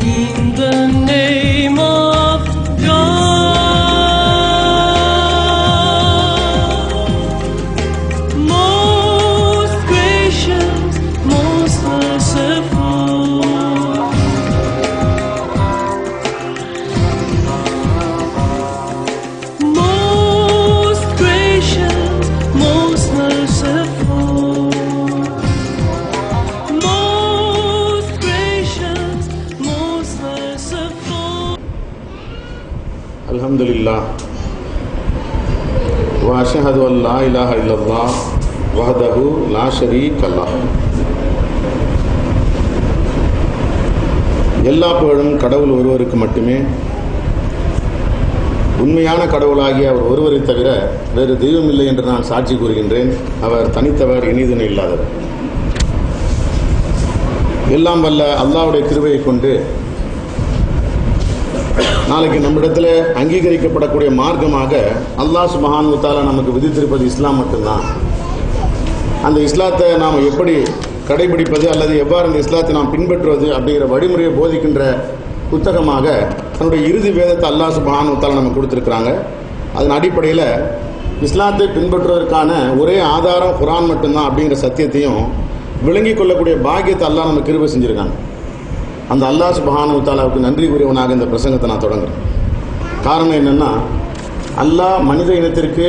In the name of God, most gracious, most merciful, most gracious, most merciful, most gracious, most merciful. Alhamdulillah wa ashhadu an la ilaha illallah wahdahu la sharika lah. எல்லா புகழும் கடவுள் ஒருவருக்கு மட்டுமே. உண்மையான கடவுளாகிய அவர் ஒருவரை தவிர வேறு தெய்வம் இல்லை என்று நான் சாட்சி கூறுகின்றேன். அவர் தனித்தவர், இனிதுணை இல்லாதவர். எல்லாம் வல்ல அல்லாஹ்வுடைய கிருபையை கொண்டு நாளைக்கு நம்மிடத்தில் அங்கீகரிக்கப்படக்கூடிய மார்க்கமாக அல்லாஹ் சுப்ஹானஹு வ தஆலா நமக்கு விதித்திருப்பது இஸ்லாம் மட்டும்தான். அந்த இஸ்லாத்தை நாம் எப்படி கடைபிடிப்பது அல்லது எவ்வாறு அந்த இஸ்லாத்தை நாம் பின்பற்றுவது அப்படிங்கிற வழிமுறையை போதிக்கின்ற புத்தகமாக தன்னுடைய இறுதி வேதத்தை அல்லாஹ் சுப்ஹானஹு வ தஆலா நமக்கு கொடுத்துருக்குறாங்க. அதன் அடிப்படையில் இஸ்லாத்தை பின்பற்றுவதற்கான ஒரே ஆதாரம் குர்ஆன் மட்டும்தான் அப்படிங்கிற சத்தியத்தையும் விளங்கிக் கொள்ளக்கூடிய பாக்கியத்தை அல்லாஹ் நமக்கு கிருபை செஞ்சுருக்காங்க. அந்த அல்லாஹ் சுப்ஹானஹு வ தஆலாவுக்கு நன்றி கூறியவனாக இந்த பிரசங்கத்தை நான் தொடங்குறேன். காரணம் என்னென்னா, அல்லாஹ் மனித இனத்திற்கு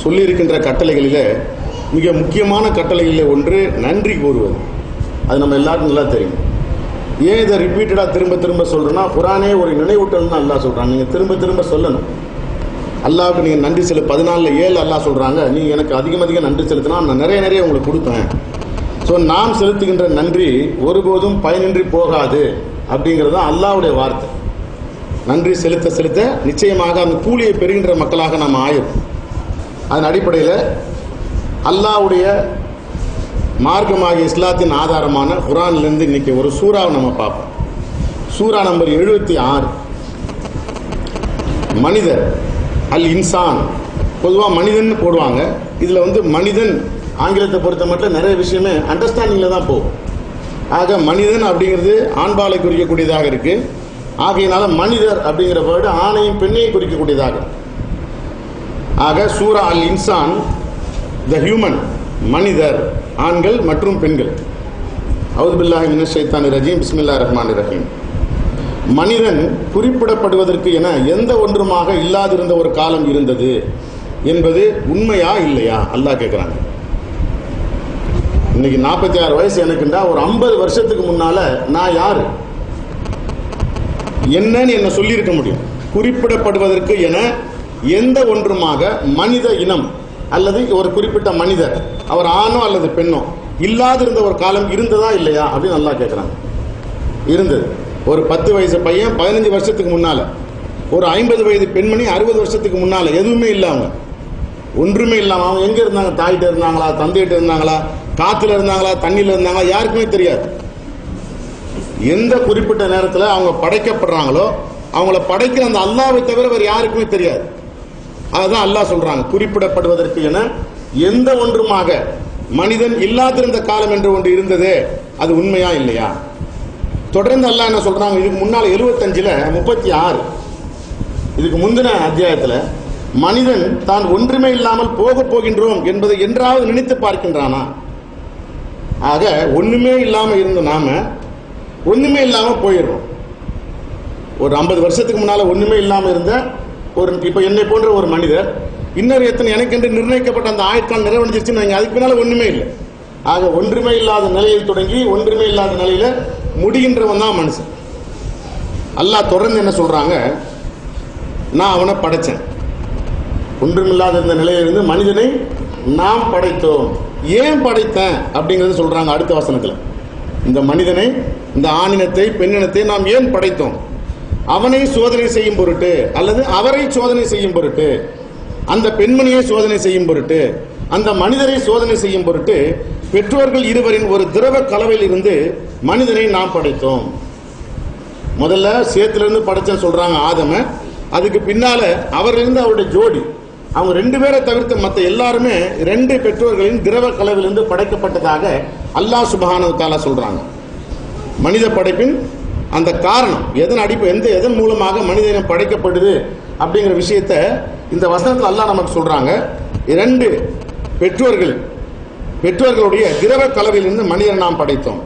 சொல்லியிருக்கின்ற கட்டளைகளில் மிக முக்கியமான கட்டளைகளில் ஒன்று நன்றி கூறுவது. அது நம்ம எல்லாருக்கும் நல்லா தெரியும். ஏன் இதை ரிப்பீட்டடாக திரும்ப திரும்ப சொல்கிறேன்னா, குர்ஆனே ஒரு நினைவூட்டல்னு அல்லாஹ் சொல்கிறாங்க. நீங்கள் திரும்ப திரும்ப சொல்லணும். அல்லாஹ்வுக்கு நீங்கள் நன்றி 14:7 அல்லாஹ் சொல்கிறாங்க, நீங்கள் எனக்கு அதிகம் நன்றி செலுத்தினா நான் நிறைய உங்களுக்கு கொடுப்பேன். ஸோ நாம் செலுத்துகின்ற நன்றி ஒருபோதும் பயனின்றி போகாது அப்படிங்கிறது தான் அல்லாஹ்வுடைய வார்த்தை. நன்றி செலுத்த செலுத்த நிச்சயமாக அந்த கூலியை பெறுகின்ற மக்களாக நாம் ஆயிரும். அதன் அடிப்படையில் அல்லாஹ்வுடைய மார்க்கமாகிய இஸ்லாத்தின் ஆதாரமான குர்ஆனிலிருந்து இன்னைக்கு ஒரு சூறாவை நம்ம பார்ப்போம். சூரா நம்பர் 76. மனிதர், அல் இன்சான். பொதுவாக மனிதன் போடுவாங்க. இதில் மனிதன் ஆங்கிலத்தை பொறுத்த மட்டும் நிறைய விஷயமே அண்டர்ஸ்டாண்டிங்கில் தான் போகும். ஆக மனிதன் அப்படிங்கிறது ஆண்பாலை குறிக்கக்கூடியதாக இருக்கு. ஆகையினால மனிதர் அப்படிங்கிற வேர்டு ஆணையும் பெண்ணையும் குறிக்கக்கூடியதாக. ஆக சூரா அல் இன்சான், த ஹியூமன், மனிதர், ஆண்கள் மற்றும் பெண்கள். அவுது பில்லாஹி மினஷ் ஷைத்தானிர் ரஜீம், பிஸ்மில்லாஹிர் ரஹ்மானிர் ரஹீம். மனிதன் குறிப்பிடப்படுவதற்கு என எந்த ஒன்றுமாக இல்லாதிருந்த ஒரு காலம் இருந்தது என்பது உண்மையா இல்லையா அல்லாஹ் கேட்குறாங்க. இன்னைக்கு 46 வயசு எனக்குண்டா, ஒரு 50 வருஷத்துக்கு முன்னால நான் யாரு என்னன்னு என்ன சொல்லியிருக்க முடியும்? குறிப்பிடப்படுவதற்கு என எந்த ஒன்றுமாக மனித இனம் அல்லது ஒரு குறிப்பிட்ட மனிதர், அவர் ஆணோ அல்லது பெண்ணோ, இல்லாதிருந்த ஒரு காலம் இருந்ததா இல்லையா அப்படின்னு நல்லா கேட்குறாங்க. இருந்தது. ஒரு 10 வயசு பையன் 15 வருஷத்துக்கு முன்னால, ஒரு 50 வயது பெண்மணி 60 வருஷத்துக்கு முன்னால எதுவுமே இல்லை. அவங்க ஒன்றுமே இல்லாமல் அவங்க எங்கே இருந்தாங்க? தாயிட்ட இருந்தாங்களா, தந்தையிட்ட இருந்தாங்களா, காற்றுல இருந்தாங்களா, தண்ணியில் இருந்தாங்களா, யாருக்குமே தெரியாது. எந்த குறிப்பிட்ட நேரத்தில் அவங்க படைக்கப்படுறாங்களோ அவங்கள படைக்கிற அந்த அல்லாஹ்வை தவிர வேறு யாருக்குமே தெரியாது. அதுதான் அல்லாஹ் சொல்றாங்க, குறிப்பிடப்படுவதற்கு என எந்த ஒன்றுமாக மனிதன் இல்லாதிருந்த காலம் என்று ஒன்று இருந்ததே, அது உண்மையா இல்லையா? தொடர்ந்து அல்லாஹ் என்ன சொல்றாங்க, இதுக்கு முன்னால் 75ல் 36, இதுக்கு முந்தின அத்தியாயத்தில் மனிதன் தான் ஒன்றுமே இல்லாமல் போக போகின்றோம் என்பதை என்றாவது நினைத்து பார்க்கின்றானா? ஆக ஒண்ணுமே இல்லாமல் இருந்த நாம ஒண்ணுமே இல்லாமல் போயிடுறோம். ஒரு 50 வருஷத்துக்கு முன்னால ஒண்ணுமே இல்லாமல் இருந்த ஒரு, இப்ப என்னை போன்ற ஒரு மனிதர் இன்னொரு எத்தனை எனக்கென்று நிர்ணயிக்கப்பட்ட அந்த ஆயுட்காலம் நிறைவடைஞ்சிருச்சுன்னு அதுக்கு பின்னால ஒண்ணுமே இல்லை. ஆக ஒன்றுமே இல்லாத நிலையில் தொடங்கி ஒன்றுமே இல்லாத நிலையில முடிகின்றவன் தான் மனுஷன். அல்லாஹ் தொடர்ந்து என்ன சொல்றாங்க, நான் அவனை படைச்சேன். ஒன்றுமில்லாத இருந்த நிலையிலிருந்து மனிதனை நாம் படைத்தோம். ஏன் படைத்தேன் அப்படிங்கறது சொல்றாங்க அடுத்த வசனத்துல. இந்த மனிதனை, இந்த ஆணினத்தை பெண்ணினத்தை நாம் ஏன் படைத்தோம்? அவனை சோதனை செய்யும் பொருட்டு, அல்லது அவரை சோதனை செய்யும் பொருட்டு, அந்த பெண்மணியை சோதனை செய்யும் பொருட்டு, அந்த மனிதரை சோதனை செய்யும் பொருட்டு பெற்றோர்கள் இருவரின் ஒரு திரவ கலவையில் இருந்து மனிதனை நாம் படைத்தோம். முதல்ல சேத்திலிருந்து படைச்சேன்னு சொல்றாங்க ஆதம. அதுக்கு பின்னால அவரிலிருந்து அவருடைய ஜோடி, அவங்க 2 பேரை தவிர்த்து மற்ற எல்லாருமே 2 பெற்றோர்களின் திரவ கலவிலிருந்து படைக்கப்பட்டதாக அல்லாஹ் சுப்ஹானஹு வ தஆலா சொல்றாங்க. மனித படைப்பின் அந்த காரணம் எதன் மூலமாக மனித இனம் படைக்கப்படுது அப்படிங்கிற விஷயத்தை இந்த வசனத்தில் அல்லாஹ் நமக்கு சொல்றாங்க. 2 பெற்றோர்களுடைய திரவ கலவையிலிருந்து மனிதனை நாம் படைத்தோம்.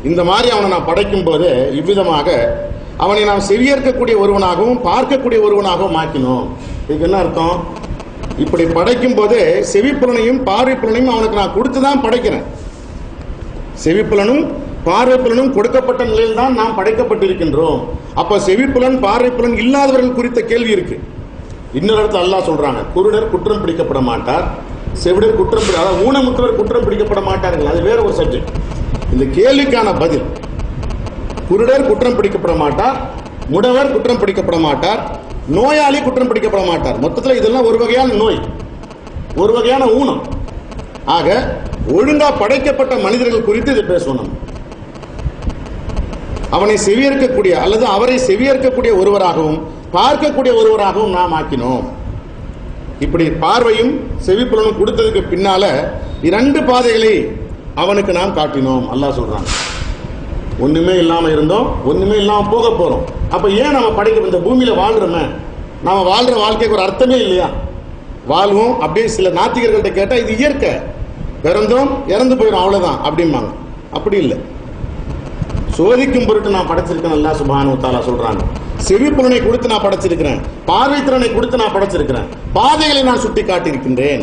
இந்த மாதிரி அவனை நாம் படைக்கும் போது இவ்விதமாக அவனை நாம் செவியேற்கக்கூடிய ஒருவனாகவும் பார்க்கக்கூடிய ஒருவனாகவும் ஆக்கினோம். இதுக்கு என்ன அர்த்தம்? இப்படி படைக்கும் போது செவிப்புலனையும் பார்வைப்புலனையும் அவனுக்கு நான் கொடுத்துதான் படைக்கிறேன். செவிப்புலனும் பார்வைப்புலனும் கொடுக்கப்பட்ட நிலையில் தான் நாம் படைக்கப்பட்டிருக்கின்றோம். அப்ப செவிப்புலன் பார்வைப்புலன் இல்லாதவர்கள் குறித்த கேள்வி இருக்கு. இன்னொரு இடத்துல அல்லாஹ் சொல்றாங்க, குருடர் குற்றம் பிடிக்கப்பட மாட்டார், செவிடர் ஊனமுற்றவர் குற்றம் பிடிக்கப்பட மாட்டார்கள். அது வேற ஒரு சப்ஜெக்ட். இந்த கேள்விக்கான பதில், குருடர் குற்றம் பிடிக்கப்பட மாட்டார், முடவர் குற்றம் பிடிக்கப்பட மாட்டார், நோயாளி குற்றம் பிடிக்கப்பட மாட்டார். மொத்தத்தில் இதெல்லாம் ஒரு வகையான நோய், ஒரு வகையான ஊனம். ஆக ஒழுங்கா படைக்கப்பட்ட மனிதர்கள் குறித்து இதை பேசணும். அவனை செவியேற்கக்கூடிய அல்லது அவரை செவியேற்கக்கூடிய ஒருவராகவும் பார்க்கக்கூடிய ஒருவராகவும் நாம் ஆக்கினோம். இப்படி பார்வையும் செவிப்புலனும் கொடுத்ததுக்கு பின்னால 2 பாதைகளை அவனுக்கு நாம் காட்டினோம். அல்லாஹ் சொல்றான், ஒண்ணுமே இல்லாம இருந்தோம், ஒண்ணுமே இல்லாம போக போறோம். அப்ப ஏன் நம்ம படைக்க இந்த பூமியில வாழ்றோமே, நாம வாழ்ற வாழ்க்கைக்கு ஒரு அர்த்தமே இல்லையா? வாழ்வோம். அப்படியே சில நாத்திகர்கள்ட்ட கேட்டா இது இயற்கை, பிறந்தோம் இறந்து போயிடும் அவ்வளவுதான் அப்படிம்பாங்க. அப்படி இல்லை. சோதிக்கும் பொருட்டு நான் படைச்சிருக்கேன். அல்லாஹ் சுப்ஹானஹு வ தஆலா சொல்றாங்க, செவிப்புலனை கொடுத்து நான் படைச்சிருக்கிறேன், பார்வைத்திறனை கொடுத்து நான் படைச்சிருக்கிறேன், பாதைகளை நான் சுட்டி காட்டியிருக்கின்றேன்.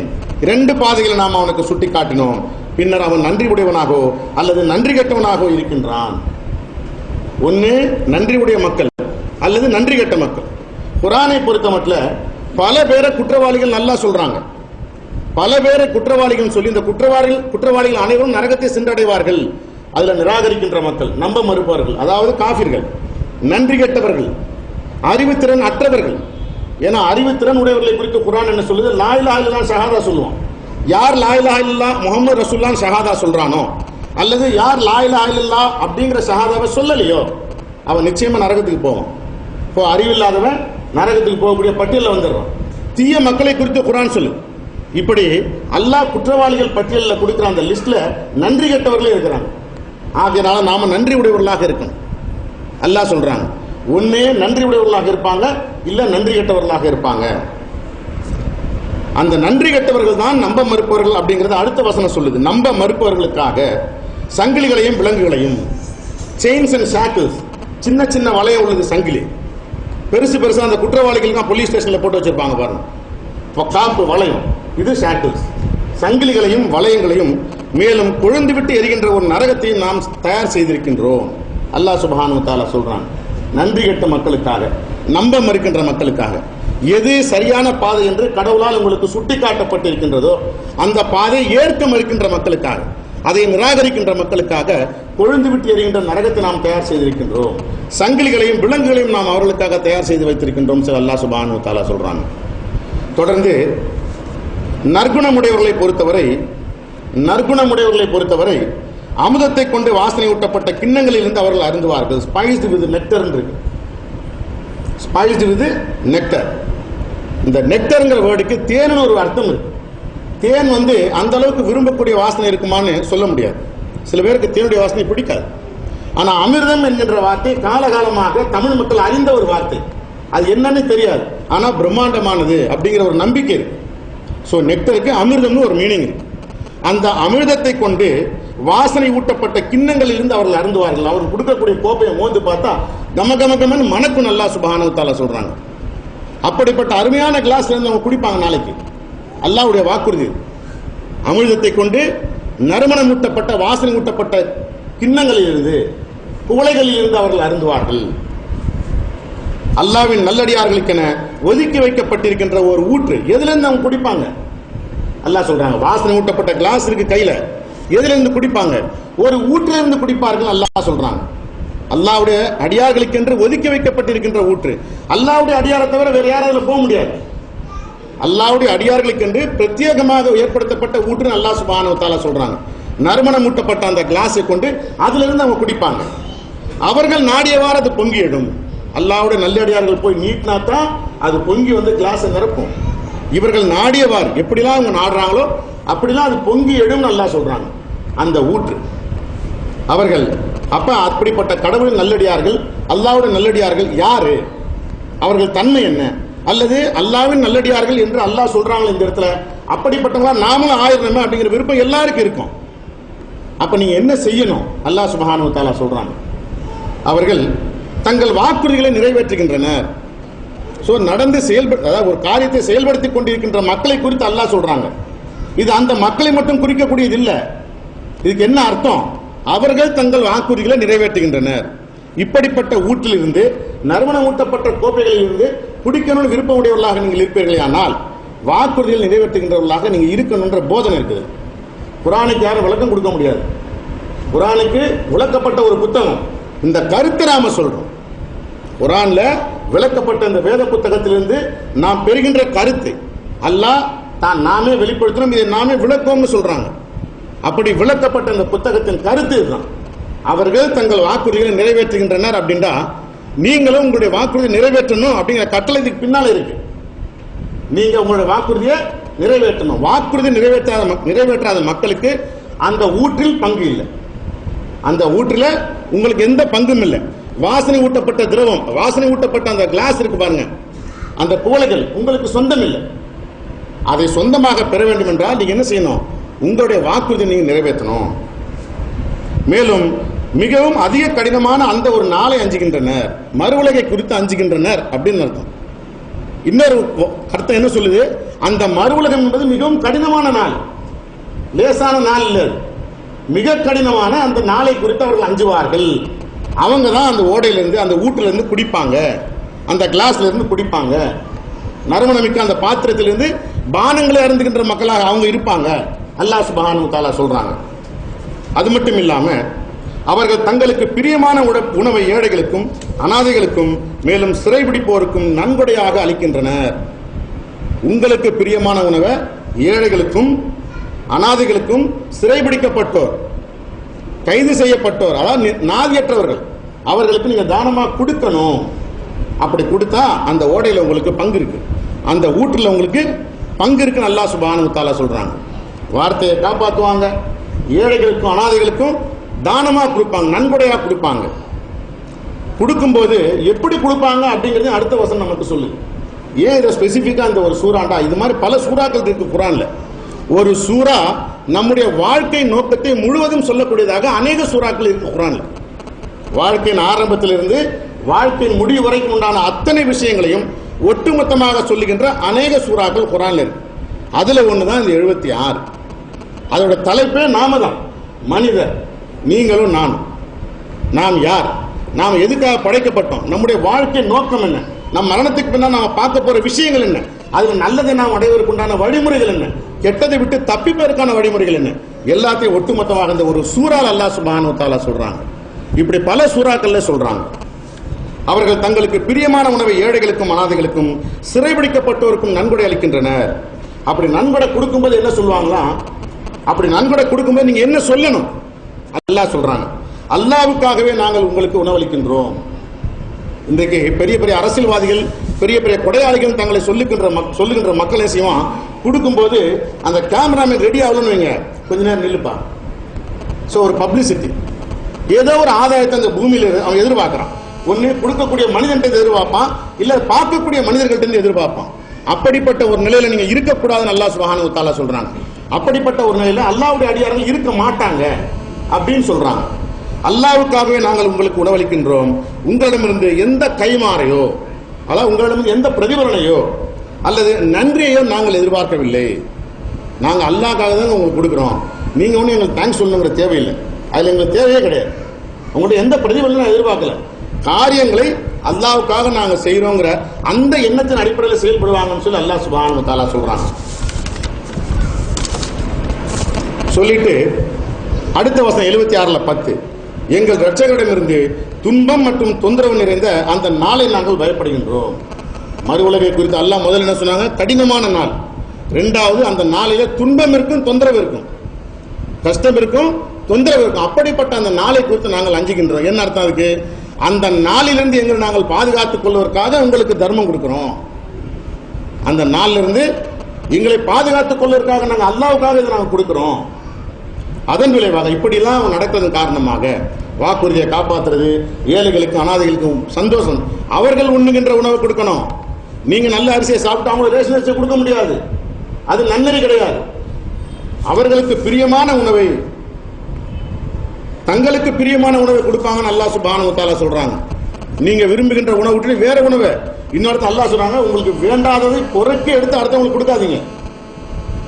2 பாதைகளை நாம் அவனுக்கு சுட்டி காட்டினோம். பின்னர் அவன் நன்றி உடையவனாகவோ அல்லது நன்றி கெட்டவனாகவோ இருக்கின்றான். ஒன்னு நன்றி உடைய மக்கள் அல்லது நன்றி கெட்ட மக்கள். குர்ஆனை பொறுத்த மட்டும் பல பேரை குற்றவாளிகள் நல்லா சொல்றாங்க. பல பேரை குற்றவாளிகள் சொல்லி இந்த குற்றவாளிகள் அனைவரும் நரகத்தை சென்றடைவார்கள். அதுல நிராகரிக்கின்ற மக்கள், நம்ப மறுப்பவர்கள், அதாவது காஃபிர்கள், நன்றி கெட்டவர்கள், அறிவுத்திறன் அற்றவர்கள். ஏன்னா அறிவுத்திறன் உடையவர்களை குறித்து குர்ஆன் என்ன சொல்லுது? லா இலாஹா இல்லல்லாஹ் ஷஹாதா சொல்லுவான். யார் லா இலாஹா இல்லல்லாஹ் முஹம்மது ரசூலுல்லாஹ் ஷஹாதா சொல்றானோ, அல்லது யார் லா இலாஹா இல்லல்லாஹ் அப்படிங்கிற ஷஹாதாவை சொல்லலையோ, அவன் நிச்சயமா நரகத்துக்கு போவான். இப்போ அறிவில்லாதவன் நரகத்துக்கு போகக்கூடிய பட்டியலில் வந்துடுறான். தீய மக்களை குறித்து குர்ஆன் சொல்லு. இப்படி அல்லாஹ் குற்றவாளிகள் பட்டியலில் கொடுக்கிற அந்த லிஸ்ட்ல நன்றி கெட்டவர்களே இருக்கிறாங்க. ஆகையினால நாம நன்றி உடையவர்களாக இருக்கணும். அல்லாஹ் சொல்றாங்க, ஒன்னே நன்றி உடையவர்களாக இருப்பாங்க, இல்ல நன்றி கெட்டவர்களாக இருப்பாங்க. அந்த நன்றி கெட்டவர்கள் தான் நம்ப மறுப்பவர்கள் அப்படிங்கறது அடுத்த வசனம் சொல்லுது. நம்ப மறுப்பவர்களுக்காக சங்கிலிகளையும் விலங்குகளையும், செயின்ஸ் அண்ட் ஷாக்கிள்ஸ், சின்ன சின்ன வளையம் உள்ளது சங்கிலி, பெருசு பெருசா அந்த குற்றவாளிகளுக்கு போலீஸ் ஸ்டேஷன்ல போட்டு வச்சிருப்பாங்க பாருங்க, காப்பு வளையம், இது ஷாக்கிள்ஸ். சங்கிலிகளையும் வளையங்களையும் மேலும் கொழுந்து விட்டு எரிகின்ற ஒரு நரகத்தையும் நாம் தயார் செய்திருக்கின்றோம். அல்லாஹ் சுப்ஹானஹு வ தஆலா சொல்றான், நன்றி கெட்ட மக்களுக்காக, நம்ப மறுக்கின்ற மக்களுக்காக. எது சரியான பாதை என்று கடவுளால் உங்களுக்கு சுட்டி காட்டப்பட்டிருக்கின்றதோ அந்த பாதையை ஏற்க மறுக்கின்ற மக்களுக்காக, அதை நிராகரிக்கின்ற மக்களுக்காக கொழுந்து விட்டு எரிகின்ற நரகத்தை நாம் தயார் செய்திருக்கின்றோம். சங்கிலிகளையும் விலங்குகளையும் நாம் அவர்களுக்காக தயார் செய்து வைத்திருக்கின்றோம். அல்லாஹ் சுப்ஹானஹு வ தஆலா சொல்றாங்க. தொடர்ந்து நற்குணமுடையவர்களை பொறுத்தவரை அமுதத்தை கொண்டு வாசனை ஊட்டப்பட்ட கிண்ணங்களில் இருந்து அவர்கள் அருந்துவார்கள். ஸ்பைஸ்டு வித் நெக்டர் இருக்கு. Spiced with nectar. இந்த நெக்டர்ங்கிற வேர்டுக்கு தேன் ஒரு அர்த்தம் இருக்கு. தேன் அந்த அளவுக்கு விரும்பக்கூடிய வாசனை இருக்குமான்னு சொல்ல முடியாது. சில பேருக்கு தேனுடைய வாசனை பிடிக்காது. ஆனா அமிர்தம் என்கின்ற வார்த்தை காலகாலமாக தமிழ் மக்கள் அறிந்த ஒரு வார்த்தை. அது என்னன்னு தெரியாது, ஆனா பிரம்மாண்டமானது அப்படிங்கிற ஒரு நம்பிக்கை இருக்கு. சோ நெக்டருக்கு அமிர்தம்னு ஒரு மீனிங் இருக்கு. அந்த அமிர்தத்தை கொண்டு வாசனை ஊட்டப்பட்ட கிண்ணங்களில் இருந்து அவர்கள் அருந்துவார்கள். அவர்கள் கொடுக்கக்கூடிய கோப்பையை மோந்து பார்த்தா கம கம கமன்னு மணக்கும். அல்லாஹ் சுப்ஹானஹு வ தஆலா சொல்றாங்க. அப்படிப்பட்ட அருமையான கிளாஸ்ல இருந்து அவங்க குடிப்பாங்க நாளைக்கு. அல்லாஹ்வுடைய வாக்குறுதி. அமிர்தத்தை கொண்டு நறுமணம் ஊட்டப்பட்ட வாசனை ஊட்டப்பட்ட கிண்ணங்களில் இருந்து, குவளைகளில் இருந்து அவர்கள் அருந்துவார்கள். அல்லாஹ்வின் நல்லடியார்களுக்கென ஒதுக்கி வைக்கப்பட்டிருக்கின்ற ஒரு ஊற்று. எதுல இருந்து அவங்க குடிப்பாங்க? அல்லாஹ் சொல்றாங்க, வாசனை ஊட்டப்பட்ட கிளாஸ் இருக்கு கையில, எதுல இருந்து குடிப்பாங்க? ஒரு ஊற்றில இருந்து குடிப்பார்கள். அல்லாஹ் சொல்றாங்க, அல்லாஹ்வுடைய அடியார்களுக்கென்று ஒதுக்கி வைக்கப்பட்டிருக்கின்ற ஊற்று. அல்லாஹ்வுடைய அடியாரை தவிர வேற யாரும் அதுல போக முடியாது. அல்லாஹ்வுடைய அடியார்களுக்கென்று பிரத்யேகமாக ஏற்படுத்தப்பட்ட ஊற்று அல்லாஹ் சுப்ஹானஹு வ தஆலா சொல்றாங்க. நறுமணம் ஊட்டப்பட்ட அந்த கிளாஸை கொண்டு அதுல இருந்து அவங்க குடிப்பாங்க. அவர்கள் நாடியவாறு அது பொங்கி எடும். அல்லாஹ்வுடைய நல்லடியார்கள் போய் நீட்டினா தான் அது பொங்கி கிளாஸை நிரப்பும். இவர்கள் நாடியவாறு எப்படிலாம் அவங்க நாடுறாங்களோ அப்படிலாம் அது பொங்கி எடும் அல்லாஹ் சொல்றாங்க. அந்த ஊற்று அவர்கள் அப்படிப்பட்ட கடவுளின் நல்லடியார்கள் அல்லாஹ்வுடைய நல்லடியார்கள் யாரு, அவர்கள் தன்மை என்ன, அல்லது அல்லாஹ்வின் நல்லடியார்கள் என்று அல்லாஹ் சொல்றாங்க இந்த இடத்துல, அப்படிப்பட்டவங்களா நாமளும் ஆயிரமே அப்படிங்கிற விருப்பம் எல்லாருக்கும் இருக்கும். அப்ப நீங்க என்ன செய்யணும்? அல்லாஹ் சுப்ஹானஹு வ தஆலா சொல்றாங்க, அவர்கள் தங்கள் வாக்குறுதிகளை நிறைவேற்றுகின்றனர். சோ நடந்து அதாவது ஒரு காரியத்தை செயல்படுத்தி கொண்டிருக்கின்ற மக்களை குறித்து அல்லாஹ் சொல்றாங்க. இது அந்த மக்களை மட்டும் குறிக்கக்கூடியது இல்ல. இதுக்கு என்ன அர்த்தம்? அவர்கள் தங்கள் வாக்குறுதிகளை நிறைவேற்றுகின்றனர். இப்படிப்பட்ட ஊற்றிலிருந்து, நறுமணம் ஊட்டப்பட்ட கோப்பைகளில் இருந்து குடிக்கணும்னு விருப்பம் உடையவர்களாக நீங்கள் இருப்பீர்களே ஆனால் வாக்குறுதிகள் நிறைவேற்றுகின்றவர்களாக நீங்க இருக்கணும்ன்ற போதனை இருக்குது. குர்ஆனுக்கு யாரும் விளக்கம் கொடுக்க முடியாது. குர்ஆனுக்கு விளக்கப்பட்ட ஒரு புத்தகம். இந்த கருத்தை நாம சொல்றோம். குர்ஆன்ல விளக்கப்பட்ட இந்த வேத புத்தகத்திலிருந்து நாம் பெறுகின்ற கருத்து அல்லாஹ் தான் நாமே வெளிப்படுத்தணும், இதை நாமே விளக்கம்னு சொல்றாங்க. அப்படி விளக்கப்பட்ட இந்த புத்தகத்தின் கருத்து இதுதான். அவர்கள் தங்கள் வாக்குறுதிகளை நிறைவேற்றுகின்றனர் அப்படின்னா நீங்களும் உங்களுடைய வாக்குறுதியை நிறைவேற்றணும் அப்படிங்கிற கட்டளை இதுக்கு பின்னால இருக்கு. நீங்க உங்களுடைய வாக்குறுதியை நிறைவேற்றணும். வாக்குறுதி நிறைவேற்றாத மக்களுக்கு அந்த ஊற்றில் பங்கு இல்லை. அந்த ஊற்றில் உங்களுக்கு எந்த பங்கும் இல்லை. வாசனை ஊட்டப்பட்ட திரவம், வாசனை ஊட்டப்பட்ட அந்த கிளாஸ் இருக்கு பாருங்க, அந்த குவளைகள் உங்களுக்கு சொந்தம் இல்லை. அதை சொந்தமாக பெற வேண்டும் என்றால் நீங்க என்ன செய்யணும்? உங்களுடைய வாக்குறுதியை நீங்க நிறைவேற்றணும். மேலும் மிகவும் அதிக கடினமான அந்த ஒரு நாளை அஞ்சுகின்றனர், மறு உலகை குறித்து அஞ்சுகின்றனர் அப்படின்னு அர்த்தம். இன்னொரு அர்த்தம் என்ன சொல்லுது? அந்த மறு உலகம் என்பது மிகவும் கடினமான நாள், லேசான நாள் இல்லை, மிக கடினமான அந்த நாளை குறித்து அவர்கள் அஞ்சுவார்கள். அவங்க தான் அந்த ஓடையிலிருந்து, அந்த ஊட்டிலிருந்து குடிப்பாங்க, அந்த கிளாஸ்ல இருந்து குடிப்பாங்க, நறுமணமிக்க அந்த பாத்திரத்திலிருந்து பானங்களை அருந்துகின்ற மக்களாக அவங்க இருப்பாங்க. அல்லாஹ் சுப்ஹானஹு வ தஆலா சொல்றாங்க. அது மட்டும் இல்லாம அவர்கள் தங்களுக்கு பிரியமான உணவை ஏழைகளுக்கும் அனாதைகளுக்கும் மேலும் சிறைபிடிப்போருக்கும் நன்கொடையாக அளிக்கின்றனர். உங்களுக்கு பிரியமான உணவை ஏழைகளுக்கும் அனாதைகளுக்கும் சிறைபிடிக்கப்பட்டோர், கைது செய்யப்பட்டோர், அதாவது நாதியற்றவர்கள், அவர்களுக்கு நீங்க தானமா கொடுக்கணும். அப்படி கொடுத்தா அந்த ஓடையில உங்களுக்கு பங்கு இருக்கு, அந்த ஊற்றில் உங்களுக்கு பங்கு இருக்குன்னு அல்லாஹ் சுப்ஹானஹு வ தஆலா சொல்றாங்க. வார்த்தையை காப்பாற்றுவாங்க, ஏழைகளுக்கும் அனாதைகளுக்கும் தானமா கொடுப்பாங்க, நன்கொடையா கொடுப்பாங்க. கொடுக்கும்போது எப்படி கொடுப்பாங்க அப்படிங்கிறது அடுத்த வசனம் நமக்கு சொல்லுது. ஏன் இதை ஸ்பெசிபிக்கா இந்த ஒரு சூறாண்டா? இது மாதிரி பல சூறாக்கள் இருக்கு குர்ஆன்ல. ஒரு சூறா நம்முடைய வாழ்க்கை நோக்கத்தை முழுவதும் சொல்லக்கூடியதாக அநேக சூறாக்கள் இருக்கு குர்ஆன்ல. வாழ்க்கையின் ஆரம்பத்திலிருந்து வாழ்க்கையின் முடிவு வரைக்கும் உண்டான அத்தனை விஷயங்களையும் ஒட்டுமொத்தமாக சொல்லுகின்ற அநேக சூறாக்கள் குர்ஆன்ல இருக்கு. அதுல ஒண்ணுதான் இந்த 76. அதோட தலைப்பே நாம தான், மனிதர், நீங்களும் நானும். நாம் யார், நாம் எதுக்காக படைக்கப்பட்டோம், நம்முடைய வாழ்க்கை நோக்கம் என்ன, நம் மரணத்துக்கு பின்னால் நாம பார்க்க போற விஷயங்கள் என்ன, அதுல நல்லதை நாம் அடைவதற்கு உண்டான வழிமுறைகள் என்ன, கெட்டதை விட்டு தப்பிப்பதற்கான வழிமுறைகள் என்ன, எல்லாத்தையும் ஒட்டுமொத்தமாக இந்த ஒரு சூறால் அல்லாஹ் சுப்ஹானஹு வ தஆலா சொல்றாங்க. இப்படி பல சூறாக்கள்ல சொல்றாங்க. அவர்கள் தங்களுக்கு பிரியமான உணவை ஏழைகளுக்கும் அனாதைகளுக்கும் சிறைபிடிக்கப்பட்டோருக்கும் நன்கொடை அளிக்கின்றனர். அப்படி நன்கொடை கொடுக்கும்போது என்ன சொல்லுவாங்களா? அப்படி நன்கொடை கொடுக்கும்போது நீங்க என்ன சொல்லணும்? அல்லாஹ் சொல்றாங்க, அல்லாஹ்வுக்காகவே நாங்கள் உங்களுக்கு உணவளிக்கின்றோம். இன்றைக்கு பெரிய பெரிய அரசியல்வாதிகள், பெரிய பெரிய கொடையாளிகள் தங்களை சொல்லுகின்ற மக்கள் செய்வான் கொடுக்கும்போது அந்த கேமராமேன் ரெடி ஆகலன்னு வைங்க, கொஞ்ச நேரம் நில்லுப்பா. ஸோ ஒரு பப்ளிசிட்டி, ஏதோ ஒரு ஆதாயத்தை அந்த பூமியில அவன் எதிர்பார்க்கிறான். ஒன்னு கொடுக்கக்கூடிய மனிதன்கிட்ட எதிர்பார்ப்பான், இல்ல பார்க்கக்கூடிய மனிதர்கள்ட்ட எதிர்பார்ப்பான். அப்படிப்பட்ட ஒரு நிலையில நீங்க இருக்கக்கூடாதுன்னு அல்லாஹ் சுப்ஹானஹு வ தஆலா சொல்றாங்க. அப்படிப்பட்ட ஒரு நிலையில அல்லாஹ்வுடைய அடியார்கள் இருக்க மாட்டாங்க அப்படின்னு சொல்றாங்க. அல்லாஹ்வுக்காகவே நாங்கள் உங்களுக்கு உணவளிக்கின்றோம், உங்களிடமிருந்து எந்த கைமாறையோ, அதாவது உங்களிடமிருந்து எந்த பிரதிபலனையோ அல்லது நன்றியையோ நாங்கள் எதிர்பார்க்கவில்லை. நாங்கள் அல்லாஹ்க்காக தான் உங்களுக்கு கொடுக்குறோம், நீங்க ஒன்றும் எங்களுக்கு தேங்க்ஸ் சொல்லணுங்கிற தேவையில்லை, அதுல எங்களுக்கு தேவையே கிடையாது. உங்களுடைய எந்த பிரதிபலனும் எதிர்பார்க்கல, காரியங்களை அல்லாஹ்வுக்காக நாங்க செய்யறோங்கிற அந்த எண்ணத்தின் அடிப்படையில் செயல்படுவாங்கன்னு சொல்லி அல்லாஹ் சுப்ஹானஹு வ தஆலா சொல்றாங்க. சொல்லிட்டு அடுத்த வசனம் 76ல 10, எங்கள் இரட்சகரிடமிருந்து துன்பம் மற்றும் தொந்தரவு நிறைந்த அந்த நாளை நாங்கள் பயப்படுகின்றோம். மறு உலகை குறித்து அல்லாஹ் முதல்ல என்ன சொன்னாங்க? கடினமான நாள். இரண்டாவது, அந்த நாளில துன்பம் இருக்கும், தொந்தரவு இருக்கும், கஷ்டம் இருக்கும், தொந்தரவு இருக்கும். அப்படிப்பட்ட அந்த நாளை குறித்து நாங்கள் அஞ்சுகின்றோம். என்ன அர்த்தம் இருக்கு? அந்த நாளிலிருந்து எங்களை நாங்கள் பாதுகாத்துக் கொள்வதற்காக உங்களுக்கு தர்மம் கொடுக்கிறோம். அந்த நாளிலிருந்து எங்களை பாதுகாத்துக் கொள்வதற்காக நாங்கள் அல்லாஹ்வுக்காக இதை நாங்கள் கொடுக்கிறோம். அதன் விளைவாக இப்படிலாம் நடக்கிறதன் காரணமாக வாக்குறுதியை காப்பாற்றுறது, ஏழைகளுக்கு அனாதைகளுக்கும் சந்தோஷம். அவர்கள் உண்ணுகின்ற உணவை கொடுக்கணும். நீங்க நல்ல அரிசியை சாப்பிட்டு அவங்களுக்கு ரேஷன் அரிசியை கொடுக்க முடியாது, அது நன்னறி கிடையாது. அவர்களுக்கு பிரியமான உணவை, தங்களுக்கு பிரியமான உணவை கொடுப்பாங்கன்னு அல்லாஹ் சுப்ஹானஹு வ தஆலா சொல்றாங்க. நீங்க விரும்புகின்ற உணவு விட்டு வேற உணவை இன்னொருத்த அல்லாஹ் சொல்றாங்க, உங்களுக்கு வேண்டாததை பொறுக்கி எடுத்து அடுத்தவங்களுக்கு கொடுக்காதீங்க.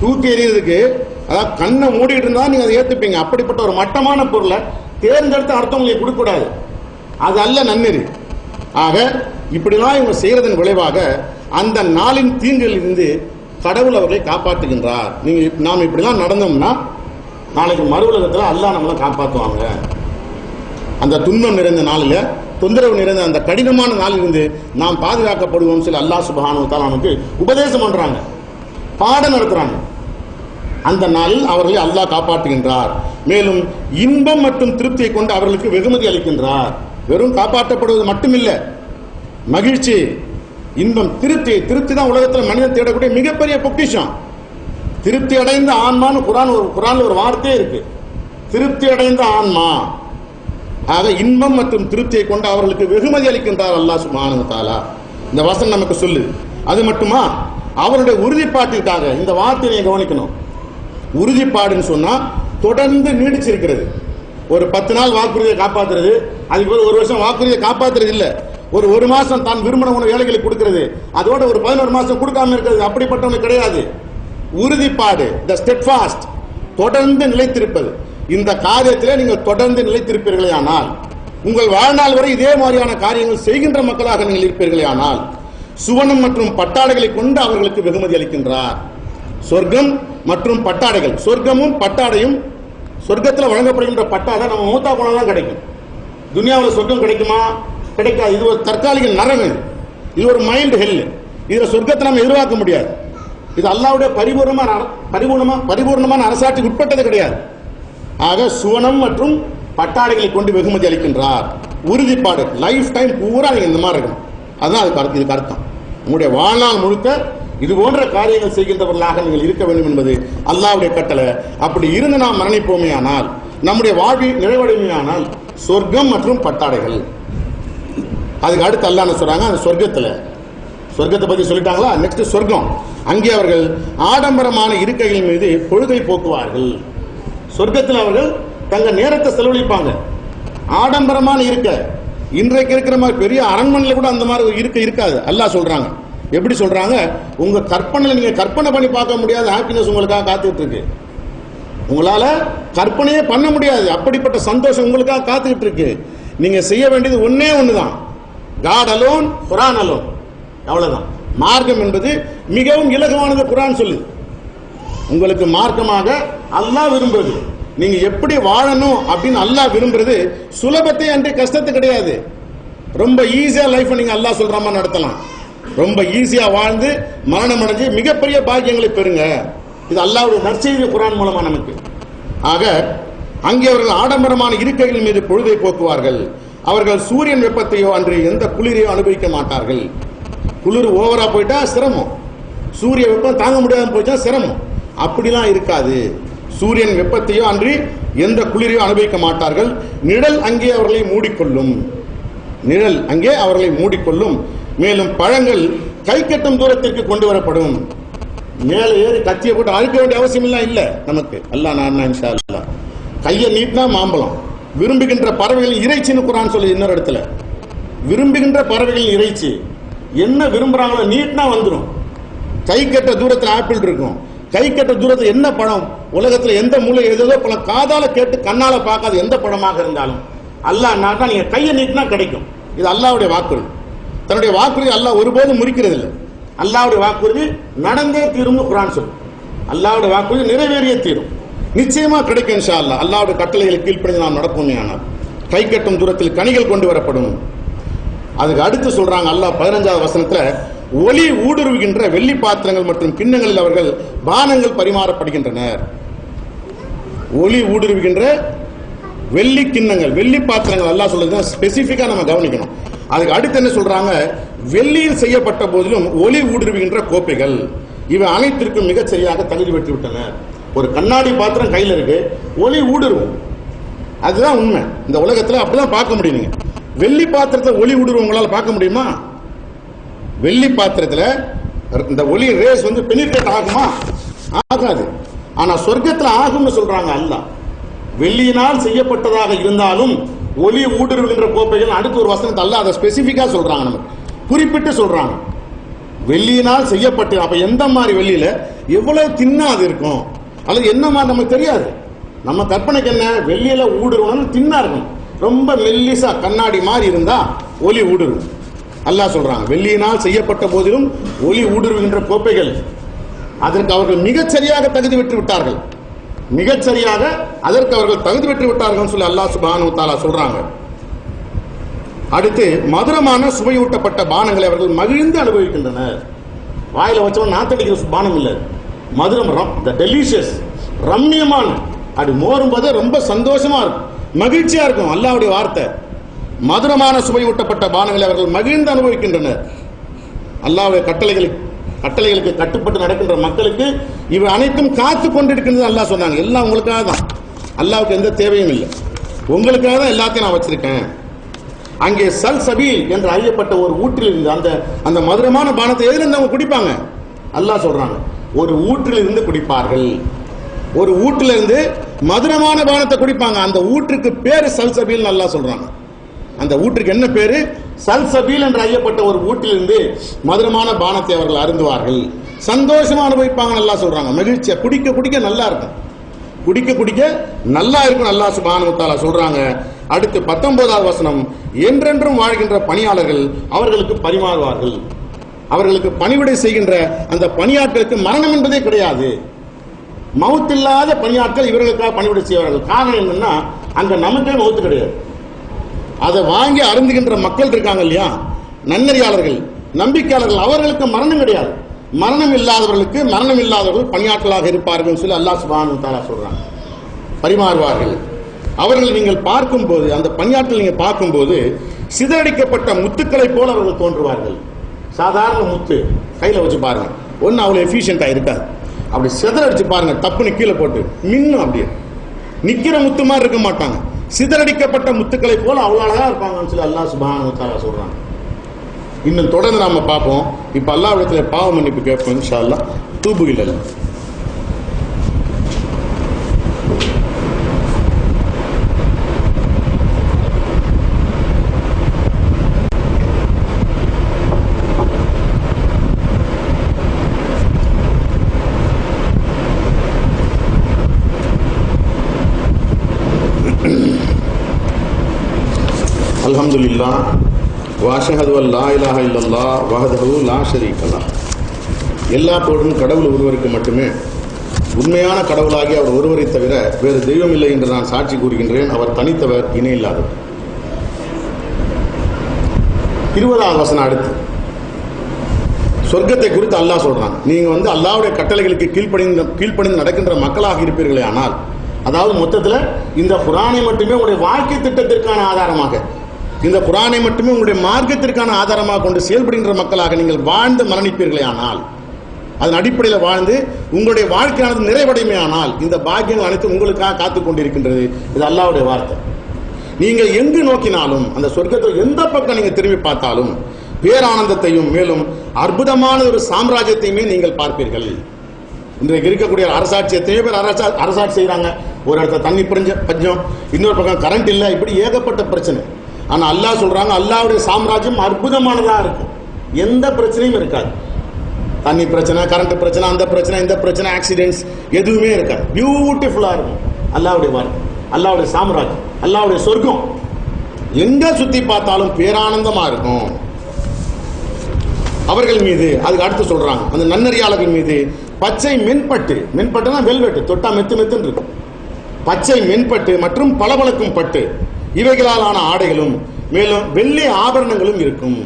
தூக்கி எறியறதுக்கு, அதாவது கண்ணை மூடிட்டு இருந்தா நீங்க அதை ஏத்துப்பீங்க. அப்படிப்பட்ட ஒரு மட்டமான பொருளை தேர்ந்தெடுத்து அடுத்தவங்களுக்கு கொடுக்க கூடாது, அது அல்ல நன்னெறி. ஆக இப்படிலாம் இவங்க செய்யறதன் விளைவாக அந்த நாளின் தீங்கில் இருந்து கடவுள் அவர்களை காப்பாற்றுகின்றார். நீங்க நாம் இப்படிலாம் நடந்தோம்னா நாளைக்கு மறு உலகத்தில் அல்லாஹ் நம்மளை காப்பாற்றுவாங்க. அந்த துன்பம் நிறைந்த நாளில், தொந்தரவு நிறைந்த அந்த கடினமான நாளில் இருந்து நாம் பாதுகாக்கப்படுவோம் சொல்லி அல்லாஹ் சுப்ஹானஹு வ தஆலா நமக்கு உபதேசம் பண்றாங்க, பாடம் நடத்துறாங்க. அந்த நாளில் அவர்களை அல்லாஹ் காப்பாற்றுகின்றார். மேலும் இன்பம் மற்றும் திருப்தியை கொண்டு அவர்களுக்கு வெகுமதி அளிக்கின்றார். வெறும் காப்பாற்றப்படுவது மட்டுமில்ல, மகிழ்ச்சி, இன்பம், திருப்தி தான் உலகத்தில் மனிதன் தேடக்கூடிய மிகப்பெரிய பொக்கிஷம். திருப்தி அடைந்த ஆன்மான்னு குர்ஆன்ல ஒரு வார்த்தையே இருக்கு, திருப்தி அடைந்த ஆன்மா. ஆக இன்பம் மற்றும் திருப்தியை கொண்டு அவர்களுக்கு வெகுமதி அளிக்கின்றார் அல்லாஹ் சுப்ஹானஹு வ தஆலா. இந்த வசனம் நமக்கு சொல்லு. அது மட்டுமா, அவருடைய உறுதிப்பாட்டிற்காக இந்த வார்த்தையை கவனிக்கணும். உறுதிப்பாடுன்னு சொன்னா தொடர்ந்து நீடிச்சிருக்கிறது. ஒரு 10 நாள் வாக்குறுதியை காப்பாத்துறது, அதுக்கு ஒரு வருஷம் வாக்குறுதியை காப்பாத்துறது இல்ல. ஒரு மாசம் தான் விரும்பின உணவு ஏழைகளுக்கு கொடுக்கிறது, அதோட ஒரு 11 மாசம் கொடுக்காம இருக்கிறது, அப்படிப்பட்டவங்க கிடையாது. உறுதிப்பாடு, தி ஸ்டெட்ஃபாஸ்ட், தொடர்ந்து நிலைத்திருப்பது. இந்த காரியத்திலே நீங்கள் தொடர்ந்து நிலைத்திருப்பீர்களே ஆனால், உங்கள் வாழ்நாள் வரை இதே மாதிரியான காரியங்கள் செய்கின்ற மக்களாக நீங்கள் இருப்பீர்களே ஆனால், சுவனம் மற்றும் பட்டாடைகளை கொண்டு அவர்களுக்கு வெகுமதி அளிக்கின்றார். சொர்க்கம் மற்றும் பட்டாடைகள், சொர்க்கமும் பட்டாடையும், சொர்க்கத்தில் வழங்கப்படுகின்ற பட்டாடை நம்ம மூத்தா போனாதான் கிடைக்கும். துனியாவில் சொர்க்கம் கிடைக்குமா? கிடைக்காது. இது ஒரு தற்காலிக நரகம், இது ஒரு மைல்டு ஹெல். இதுல சொர்க்கத்தை நம்ம எதிர்பார்க்க முடியாது. இது அல்லாஹ்வுடைய பரிபூர்ணமான அரசாட்சிக்கு உட்பட்டது கிடையாது. ஆக சுவனம் மற்றும் பட்டாடைகளை கொண்டு வெகுமதி அளிக்கின்றார். உறுதிப்பாடு, லைஃப் டைம் பூரா நீங்க இந்த மாதிரி இருக்கணும். அதுதான் இதுக்கு அர்த்தம். உங்களுடைய வாழ்நாள் முழுக்க இது போன்ற காரியங்கள் செய்கின்றவர்களாக நீங்கள் இருக்க வேண்டும் என்பது அல்லாஹ்வுடைய கட்டளை. அப்படி இருந்து நாம் மரணிப்போமே ஆனால், நம்முடைய வாழ்வி நிறைவடையுமே ஆனால், சொர்க்கம் மற்றும் பட்டாடைகள். அதுக்கு அடுத்து அல்லாஹ் என்ன சொல்றாங்க, அந்த சொர்க்கத்தை பத்தி சொல்லிட்டாங்களா, நெக்ஸ்ட் சொர்க்கம். அங்கே அவர்கள் ஆடம்பரமான இருக்கைகள் மீது பொழுதை போக்குவார்கள். சொர்க்கத்தில் அவர்கள் தங்க நேரத்தை செலவழிப்பாங்க. ஆடம்பரமான இருக்கை, இன்றைக்கு இருக்கிற மாதிரி பெரிய அரண்மனையில் கூட அந்த மாதிரி இருக்கை இருக்காது. அல்லாஹ் சொல்றாங்க. எப்படி சொல்றாங்க, உங்க கற்பனையில நீங்க கற்பனை பண்ணி பார்க்க முடியாத ஹாப்பினஸ் உங்களுக்காக காத்துக்கிட்டு இருக்கு. உங்களால கற்பனையே பண்ண முடியாது, அப்படிப்பட்ட சந்தோஷம் உங்களுக்காக காத்துக்கிட்டு இருக்கு. நீங்க செய்ய வேண்டியது ஒன்னே ஒண்ணுதான், காட் அலோன், குர்ஆன் அலோன், அவ்வளவுதான். மார்க்கம் என்பது மிகவும் இலகுவானது. குர்ஆன் சொல்லுது, உங்களுக்கு மார்க்கமாக அல்லாஹ் விரும்புறது, நீங்க எப்படி வாழணும் அப்படின்னு அல்லாஹ் விரும்புறது சுலபத்தை அன்றி கஷ்டத்தை கிடையாது. ரொம்ப ஈஸியா லைஃப் நீங்க அல்லாஹ் சொல்ற மாதிரி நடத்தலாம். ரொம்ப ஈஸியா வாழ்ந்து மரணம் அடைஞ்சு மிகப்பெரிய பாக்கியங்களை பெறுங்க. இது அல்லாஹ்வுடைய நற்செய்தி குர்ஆன் மூலமா நமக்கு. ஆக அங்கே அவர்கள் ஆடம்பரமான இருக்கைகள் மீது பொழுதை போக்குவார்கள். அவர்கள் சூரியன் வெப்பத்தையோ அன்று எந்த குளிரையோ அனுபவிக்க மாட்டார்கள். குளிர் ஓவரா போயிட்டா சிரமம், சூரிய வெப்பம் தாங்க முடியாம போயிட்டா சிரமம். அப்படிலாம் இருக்காது. சூரியன் வெப்பத்தையோ அன்றி எந்த குளிரையோ அனுபவிக்க மாட்டார்கள். நிழல் அங்கே அவர்களை மூடிக்கொள்ளும். மேலும் பழங்கள் கை கட்டும் தூரத்திற்கு கொண்டு வரப்படும். மேலே ஏறி கத்தியை போட்டு அறுக்க வேண்டிய அவசியம் இல்ல நமக்கு. அல்லாஹ் நான் இன்ஷா அல்லாஹ் கையை நீட்டினா மாம்பழம். விரும்புகின்ற பறவைகளின் இறைச்சின்னு குர்ஆன் சொல்லி இன்னொரு இடத்துல, விரும்புகின்ற பறவைகளின் இறைச்சி என்ன விரும்புறாங்களோ நீட்டினா வந்துடும். கை கட்ட தூரத்தில் ஆப்பிள் இருக்கும், கை கட்ட தூரத்தில் என்ன பழம், உலகத்தில் எந்த மூலை ஏதோ பழம் காதால கேட்டு கண்ணால பார்க்காத எந்த பழமாக இருந்தாலும் அல்லாஹ் நாட்டா நீங்க கையை நீட்டினா கிடைக்கும். இது அல்லாஹ்வுடைய வாக்குறுதி. தன்னுடைய வாக்குறுதி அல்லாஹ் ஒருபோதும் முறிக்கிறது இல்லை. அல்லாஹ்வுடைய வாக்குறுதி நடந்தே தீரும் குர்ஆன் சொல்லு. அல்லாஹ்வுடைய வாக்குறுதி நிறைவேறிய தீரும், நிச்சயமா கிடைக்கும் இன்ஷா அல்லாஹ். அல்லாஹ்வுடைய கட்டளைகளுக்கு கீழ்ப்படிந்து நாம் நடப்போமே ஆனால் கை கட்டும் தூரத்தில் கனிகள் கொண்டு வரப்படும். அதுக்கு அடுத்து சொல்றாங்க அல்லாஹ் 15வது வசனத்துல, ஒளி ஊடுருவுகின்ற வெள்ளி பாத்திரங்கள் மற்றும் கிண்ணங்களில் அவர்கள் பானங்கள் பரிமாறப்படுகின்றனர். ஒளி ஊடுருவுகின்ற வெள்ளி கிண்ணங்கள், வெள்ளி பாத்திரங்கள் அல்லாஹ் சொல்றது ஸ்பெசிபிக்கா நம்ம கவனிக்கணும். அதுக்கு அடுத்து என்ன சொல்றாங்க, வெள்ளியில் செய்யப்பட்ட போதிலும் ஒளி ஊடுருவுகின்ற கோப்பைகள், இவை அனைத்திற்கும் மிகச் சரியாக தகுதி பெற்று விட்டனர். ஒரு கண்ணாடி பாத்திரம் கையில் இருக்கு, ஒளி ஊடுருவும். அதுதான் உண்மை. இந்த உலகத்தில் அப்படிதான் பார்க்க முடியும். நீங்க வெள்ளி பாத்திரத்தில் ஒளி ஊடுருவும் உங்களால் பார்க்க முடியுமா? வெள்ளி பாத்திரத்தில் இந்த ஒளி ரேஸ் வந்து பெனிட்ரேட் ஆகுமா? ஆகாது. ஆனா சொர்க்கத்தில் ஆகும்னு சொல்றாங்க அல்லாஹ். வெள்ளியினால் செய்யப்பட்டதாக இருந்தாலும் ஒளி ஊடுருவுகின்ற கோப்பைகள் அடுத்து ஒரு வசனத்தை அல்லாஹ் அதை ஸ்பெசிபிக்கா சொல்றாங்க, நமக்கு குறிப்பிட்டு சொல்றாங்க. வெள்ளியினால் செய்யப்பட்டு, அப்ப எந்த மாதிரி வெள்ளியில எவ்வளவு தின்னா அது இருக்கும், அல்லது என்ன மாதிரி நமக்கு தெரியாது. நம்ம கற்பனைக்கு என்ன, வெள்ளியில ஊடுருவணும் தின்னா இருக்கும், ரொம்ப மெல்லிசா கண்ணாடி மாதிரி இருந்தா ஒளி ஊடுருவும். அல்லாஹ் சொல்றாங்க வெள்ளியினால் செய்யப்பட்ட போதிலும் ஒளி ஊடுருவுகின்ற கோப்பைகள், அதற்கு அவர்கள் மிகச்சரியாக தகுதி பெற்று விட்டார்கள், மிகச்சரியாக அதற்கு அவர்கள் தகுதி பெற்று விட்டார்கள் சொல்லி அல்லாஹ் சுப்ஹானஹு வ தஆலா சொல்றாங்க. அடுத்து மதுரமான சுவையூட்டப்பட்ட பானங்களை அவர்கள் மகிழ்ந்து அனுபவிக்கின்றனர். வாயில வச்சவன் நாத்தடிக்கிற பானம் இல்லை, மதுரம், டெலிஷியஸ், ரம்மியமான, அப்படி மோரும் போதே ரொம்ப சந்தோஷமா இருக்கும், மகிழ்ச்சியா இருக்கும். அல்லாஹ்வுடைய வார்த்தை, மதுரமான சுவையூட்டப்பட்ட பானங்களை அவர்கள் மகிழ்ந்து அனுபவிக்கின்றனர். அல்லாஹ்வுடைய கட்டளைகளுக்கு கட்டுப்பட்டு நடக்கின்ற மக்களுக்கு இவை அனைத்தும் காத்து கொண்டிருக்கின்றது அல்லாஹ் சொன்னாங்க. எல்லாம் உங்களுக்காக தான், அல்லாஹ்வுக்கு எந்த தேவையும் இல்லை, உங்களுக்காக தான் எல்லாத்தையும் நான் வச்சிருக்கேன். அங்கே சல்சபீல் என்று அறியப்பட்ட ஒரு ஊற்றில் இருந்து அந்த மதுரமான பானத்தை எதிலிருந்து அவங்க குடிப்பாங்க? அல்லாஹ் சொல்றாங்க ஒரு ஊற்றில் இருந்து குடிப்பார்கள், ஒரு ஊற்றில் இருந்து மதுரமான பானத்தை குடிப்பாங்க. அந்த ஊற்றுக்கு பேரு சல்சபீல் அல்லாஹ் சொல்றாங்க. அந்த ஊற்றுக்கு என்ன பேரு? சல்சபீல் என்று அறியப்பட்ட ஒரு ஊற்றிலிருந்து மதுரமான பானத்தை அவர்கள் அருந்துவார்கள், சந்தோஷமா அனுபவிப்பாங்க அல்லாஹ் சொல்றாங்க. மகிழ்ச்சியா குடிக்க குடிக்க நல்லா இருக்கும், குடிக்க குடிக்க நல்லா இருக்கும் அல்லாஹ் சுப்ஹானஹு வ தஆலா சொல்றாங்க. அடுத்து 19வது வசனம், என்றென்றும் வாழ்கின்ற பணியாளர்கள் அவர்களுக்கு பரிமாறுவார்கள். அவர்களுக்கு பணிவிடை செய்கின்ற அந்த பணியாட்களுக்கு மரணம் என்பதே கிடையாது. மவுத்தில்லாத பணியாட்கள் இவர்களுக்காக பணிவிடை செய்வார்கள். காரணம் என்னன்னா அங்க நமக்கே மவுத்து கிடையாது. அதை வாங்கி அருந்துகின்ற மக்கள் இருக்காங்க இல்லையா, நன்னறியாளர்கள், நம்பிக்கையாளர்கள், அவர்களுக்கு மரணம் கிடையாது. மரணம் இல்லாதவர்கள் பணியாட்களாக இருப்பார்கள் சொல்லி அல்லாஹ் சுப்ஹானஹு வ தஆலா சொல்றாங்க. பரிமாறுவார்கள். அவர்கள் நீங்கள் பார்க்கும்போது, அந்த பணியாட்கள் நீங்க பார்க்கும்போது சிதறடிக்கப்பட்ட முத்துக்களை போல அவர்கள் தோன்றுவார்கள். சாதாரண முத்து கையில வச்சு பாருங்க, ஒன்னு அவ்வளவு எஃபிஷியன்டா இருக்காது. அப்படி சிதறடிச்சு பாருங்க, தப்புன்னு கீழே போட்டு மின்னும், அப்படியே நிக்கிற முத்து மாதிரி இருக்க மாட்டாங்க. சிதறடிக்கப்பட்ட முத்துக்களை போல அவ்வளவு அழகா இருப்பாங்கன்னு சொல்லி அல்லாஹ் சுப்ஹானஹு வ தஆலா சொல்றாங்க. இன்னும் தொடர்ந்து நாம பார்ப்போம். இப்ப அல்லாஹ்விடத்துல பாவ மன்னிப்பு கேட்போம் இன்ஷா அல்லாஹ். தூபு இலல்லாஹ். அல்ஹம்துலில்லாஹ் வஅஷ்ஹது அல்லா இலாஹா இல்லல்லாஹ் வஹ்தஹு லா ஷரீக லஹ். எல்லா புகழும் கடவுள் ஒருவருக்கு மட்டுமே. உண்மையான கடவுளாகி அவர் ஒருவரை தவிர வேறு தெய்வம் இல்லை என்று நான் சாட்சி கூறுகின்றேன். அவர் தனித்தவர், இணையில்லாதவர். 20வது வசனம் அடுத்து சொர்க்கத்தை குறித்து அல்லாஹ் சொல்றாங்க. நீங்க அல்லாஹ்வுடைய கட்டளைகளுக்கு கீழ்ப்படிந்து நடக்கின்ற மக்களாக இருப்பீர்களே ஆனால், அதாவது மொத்தத்தில் இந்த குர்ஆனை மட்டுமே உங்களுடைய வாழ்க்கை திட்டத்திற்கான ஆதாரமாக, இந்த குர்ஆனை மட்டுமே உங்களுடைய மார்க்கத்திற்கான ஆதாரமாக கொண்டு செயல்படுகின்ற மக்களாக நீங்கள் வாழ்ந்து மரணிப்பீர்களே ஆனால், அதன் அடிப்படையில் வாழ்ந்து உங்களுடைய வாழ்க்கையானது நிறைவடைமே ஆனால், இந்த பாக்கியங்கள் அனைத்தும் உங்களுக்காக காத்துக் கொண்டிருக்கின்றது. இது அல்லாஹ்வுடைய வார்த்தை. நீங்கள் எங்கு நோக்கினாலும், அந்த சொர்க்கத்தில் எந்த பக்கம் நீங்க திரும்பி பார்த்தாலும் பேரானந்தத்தையும் மேலும் அற்புதமான ஒரு சாம்ராஜ்யத்தையுமே நீங்கள் பார்ப்பீர்கள். இன்றைக்கு இருக்கக்கூடிய அரசாட்சி, எத்தனையோ பேர் அரசாட்சி செய்யறாங்க. ஒரு இடத்துல தண்ணி பஞ்சம், இன்னொரு பக்கம் கரண்ட் இல்லை, இப்படி ஏகப்பட்ட பிரச்சனை. ஆனா அல்லாஹ் சொல்றாங்க அல்லாஹ்வுடைய சாம்ராஜ்யம் அற்புதமானதா இருக்கும், எந்த பிரச்சனையும் இருக்காது. தண்ணி பிரச்சனை, கரண்ட் பிரச்சனை, அந்த பிரச்சனை, இந்த பிரச்சனை, ஆக்சிடென்ட்ஸ் எதுவுமே இருக்காது. பியூட்டிஃபுல்லா இருக்கும் அல்லாஹ்வுடைய வார்த்தை, அல்லாஹ்வுடைய சாம்ராஜ்யம், அல்லாஹ்வுடைய சொர்க்கம். எங்க சுத்தி பார்த்தாலும் பேரானந்தமா இருக்கும். அவர்கள் மீது, அதுக்கு அடுத்து சொல்றாங்க, அந்த நன்னறியாளர்கள் மீது பச்சை மென்பட்டு, மென்பட்டுனா வெல்வெட்டு, தொட்டா மெத்து மெத்துன்னு இருக்கும். பச்சை மென்பட்டு மற்றும் பளபளக்கும் பட்டு இவைகளாலான ஆடைகளும் மேலும் வெள்ளி ஆபரணங்களும் இருக்கும்.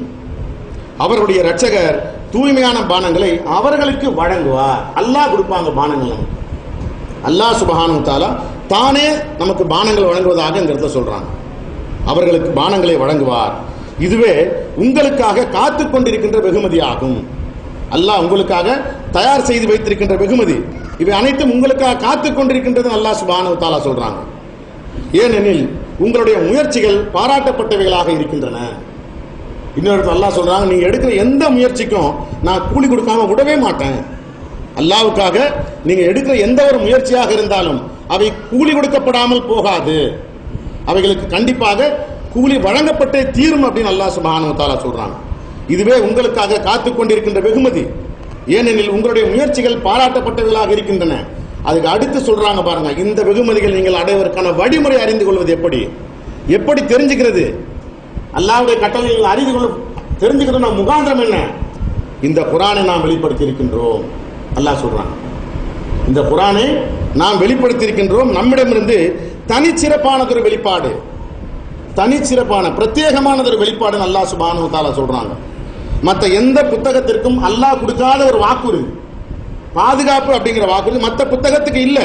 அவருடைய இரட்சகர் தூய்மையான பானங்களை அவர்களுக்கு வழங்குவார். அல்லாஹ் கொடுப்பாங்க பானங்கள் நமக்கு. அல்லாஹ் சுப்ஹானஹு வ தஆலா தானே நமக்கு பானங்கள் வழங்குவதாக இந்த இடத்துல சொல்றாங்க. அவர்களுக்கு பானங்களை வழங்குவார். இதுவே உங்களுக்காக காத்துக் கொண்டிருக்கின்ற வெகுமதி ஆகும். அல்லாஹ் உங்களுக்காக தயார் செய்து வைத்திருக்கின்ற வெகுமதி. இவை அனைத்தும் உங்களுக்காக காத்துக் கொண்டிருக்கின்றது அல்லாஹ் சுப்ஹானஹு வ தஆலா சொல்றாங்க. ஏனெனில் உங்களுடைய முயற்சிகள் பாராட்டப்பட்டவைகளாக இருக்கின்றன. இன்னொரு அல்லாஹ் சொல்றாங்க, நீங்க எடுக்கிற எந்த முயற்சிக்கும் நான் கூலி கொடுக்காம விடவே மாட்டேன். அல்லாஹ்வுக்காக நீங்க எடுக்கிற எந்த ஒரு முயற்சியாக இருந்தாலும் அவை கூலி கொடுக்கப்படாமல் போகாது, அவைகளுக்கு கண்டிப்பாக கூலி வழங்கப்பட்டே தீரும் அப்படின்னு அல்லாஹ் சுப்ஹானஹு வ தஆலா சொல்றாங்க. இதுவே உங்களுக்காக காத்துக் கொண்டிருக்கின்ற வெகுமதி. ஏனெனில் உங்களுடைய முயற்சிகள் பாராட்டப்பட்டவைகளாக இருக்கின்றன. அதுக்கு அடுத்து சொல்றாங்க பாருங்க, இந்த வெகுமதிகள் நீங்கள் அடைவதற்கான வழிமுறை அறிந்து கொள்வது எப்படி தெரிஞ்சுக்கிறது? அல்லாஹ்வுடைய கட்டளைகளை அறிந்து கொள்ள தெரிஞ்சுக்கிறது முகாந்திரம் என்ன? இந்த குர்ஆனை நாம் வெளிப்படுத்தி இருக்கின்றோம். அல்லாஹ் சொல்றான், இந்த குர்ஆனை நாம் வெளிப்படுத்தி இருக்கின்றோம். நம்மிடமிருந்து தனிச்சிறப்பானதொரு வெளிப்பாடு, தனிச்சிறப்பான பிரத்யேகமானதொரு வெளிப்பாடு அல்லாஹ் சுப்ஹானஹு வ தஆலா சொல்றாங்க. மற்ற எந்த புத்தகத்திற்கும் அல்லாஹ் கொடுக்காத ஒரு வாக்குறுதி, பாதுகாப்பு அப்படிங்கிற வாக்குறுதி மற்ற புத்தகத்துக்கு இல்ல.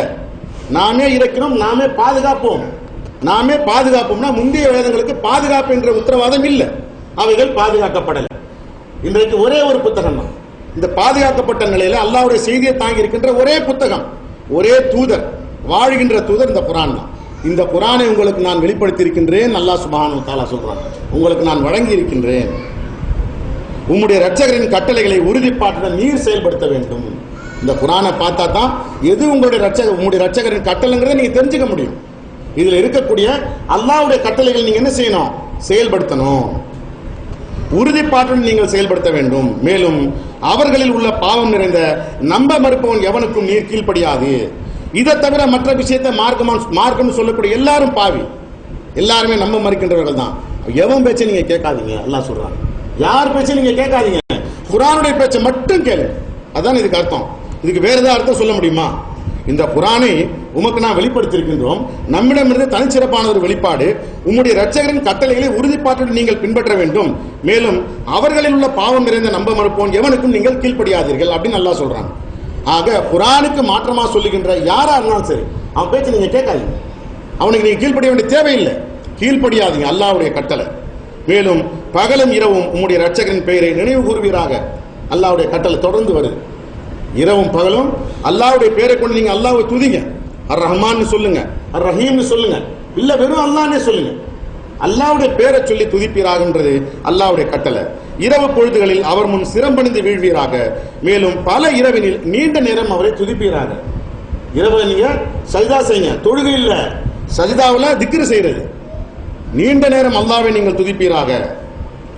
நாமே இருக்கிறோம், நாமே பாதுகாப்போம். நாமே பாதுகாப்போம்னா முந்தைய வேதங்களுக்கு பாதுகாப்பு என்ற உத்தரவாதம் இல்லை, அவைகள் பாதுகாக்கப்படலை. இன்றைக்கு ஒரே ஒரு புத்தகம் தான் இந்த பாதுகாக்கப்பட்ட நிலையில அல்லாஹ்வுடைய செய்தியை தாங்கி இருக்கின்ற ஒரே புத்தகம், ஒரே தூதர், வாழ்கின்ற தூதர் இந்த குர்ஆன் தான். இந்த குர்ஆனை உங்களுக்கு நான் வெளிப்படுத்தி இருக்கின்றேன் அல்லாஹ் சுப்ஹானஹு வ தஆலா சொல்றான். உங்களுக்கு நான் வழங்கி இருக்கின்றேன். உம்முடைய இரட்சகரின் கட்டளைகளை உறுதிப்பாட்டுடன் நீர் செயல்படுத்த வேண்டும். இந்த குர்ஆனை பார்த்தா தான் எது உங்களுடைய இரட்சகரின் கட்டளைங்கிறத நீங்க தெரிஞ்சுக்க முடியும். இதுல இருக்கக்கூடிய அல்லாஹ்வுடைய கட்டளைகள் நீங்க என்ன செய்யணும்? செயல்படுத்தணும். உறுதிப்பாட்டுடன் நீங்கள் செயல்படுத்த வேண்டும். மேலும் அவர்களில் உள்ள பாவம் நிறைந்த நம்ப மறுப்பவன் எவனுக்கும் நீர் கீழ்ப்படியாது. இதை தவிர மற்ற விஷயத்தை மார்க்கம் சொல்லக்கூடிய எல்லாரும் பாவி, எல்லாருமே நம்ப மறுக்கின்றவர்கள் தான். எவன் பேச்சை நீங்க கேட்காதீங்க அல்லாஹ் சொல்றாங்க. யார் பேச்சை நீங்க கேட்காதீங்க, குர்ஆனுடைய பேச்சை மட்டும் கேளு. அதான் இதுக்கு அர்த்தம். இதுக்கு வேற ஏதாவது அர்த்தம் சொல்ல முடியுமா? இந்த குர்ஆனை உமக்கு நான் வெளிப்படுத்தியிருக்கின்றோம். நம்மிடமிருந்து தனிச்சிறப்பான ஒரு வெளிப்பாடு. உம்முடைய இரட்சகரின் கட்டளைகளை உறுதிப்பாட்டுடன் நீங்கள் பின்பற்ற வேண்டும். மேலும் அவர்களில் உள்ள பாவம் நிறைந்த நம்ப மறுப்போன் எவனுக்கும் நீங்கள் கீழ்ப்படியாதீர்கள் அப்படின்னு அல்லாஹ் சொல்றாங்க. ஆக குர்ஆனுக்கு மாற்றமா சொல்லுகின்ற யாரா இருந்தாலும் சரி, அவன் பேச்சு நீங்க கேட்காதீங்க, அவனுக்கு நீங்க கீழ்ப்படிய வேண்டிய தேவையில்லை. கீழ்ப்படியாதீங்க அல்லாஹ்வுடைய கட்டளை. மேலும் பகலும் இரவும் உம்முடைய இரட்சகரின் பெயரை நினைவு கூறுவீராக. அல்லாஹ்வுடைய கட்டளை தொடர்ந்து வருது. இரவும் பகலும் அல்லாஹ்வுடைய பெயரை கொண்டு நீங்க அல்லாஹ்வை துதிங்க. அர் ரஹ்மான் சொல்லுங்க, அர் ரஹீம் சொல்லுங்க, இல்ல வெறும் அல்லாஹ்னே சொல்லுங்க. அல்லாஹ்வுடைய பெயரை சொல்லி துதிப்பீராகன்றது அல்லாஹ்வுடைய கட்டளை. இரவு பொழுதுகளில் அவர் முன் சிரம்பணிந்து வீழ்வீராக. மேலும் பல இரவினில் நீண்ட நேரம் அவரை துதிப்பீராக. இரவுல நீங்க சஜிதா செய்யுங்க, தொழுகை இல்ல, சஜிதாவுல திக்ரு செய்யறது. நீண்ட நேரம் அல்லாஹ்வை நீங்கள் துதிப்பீராக.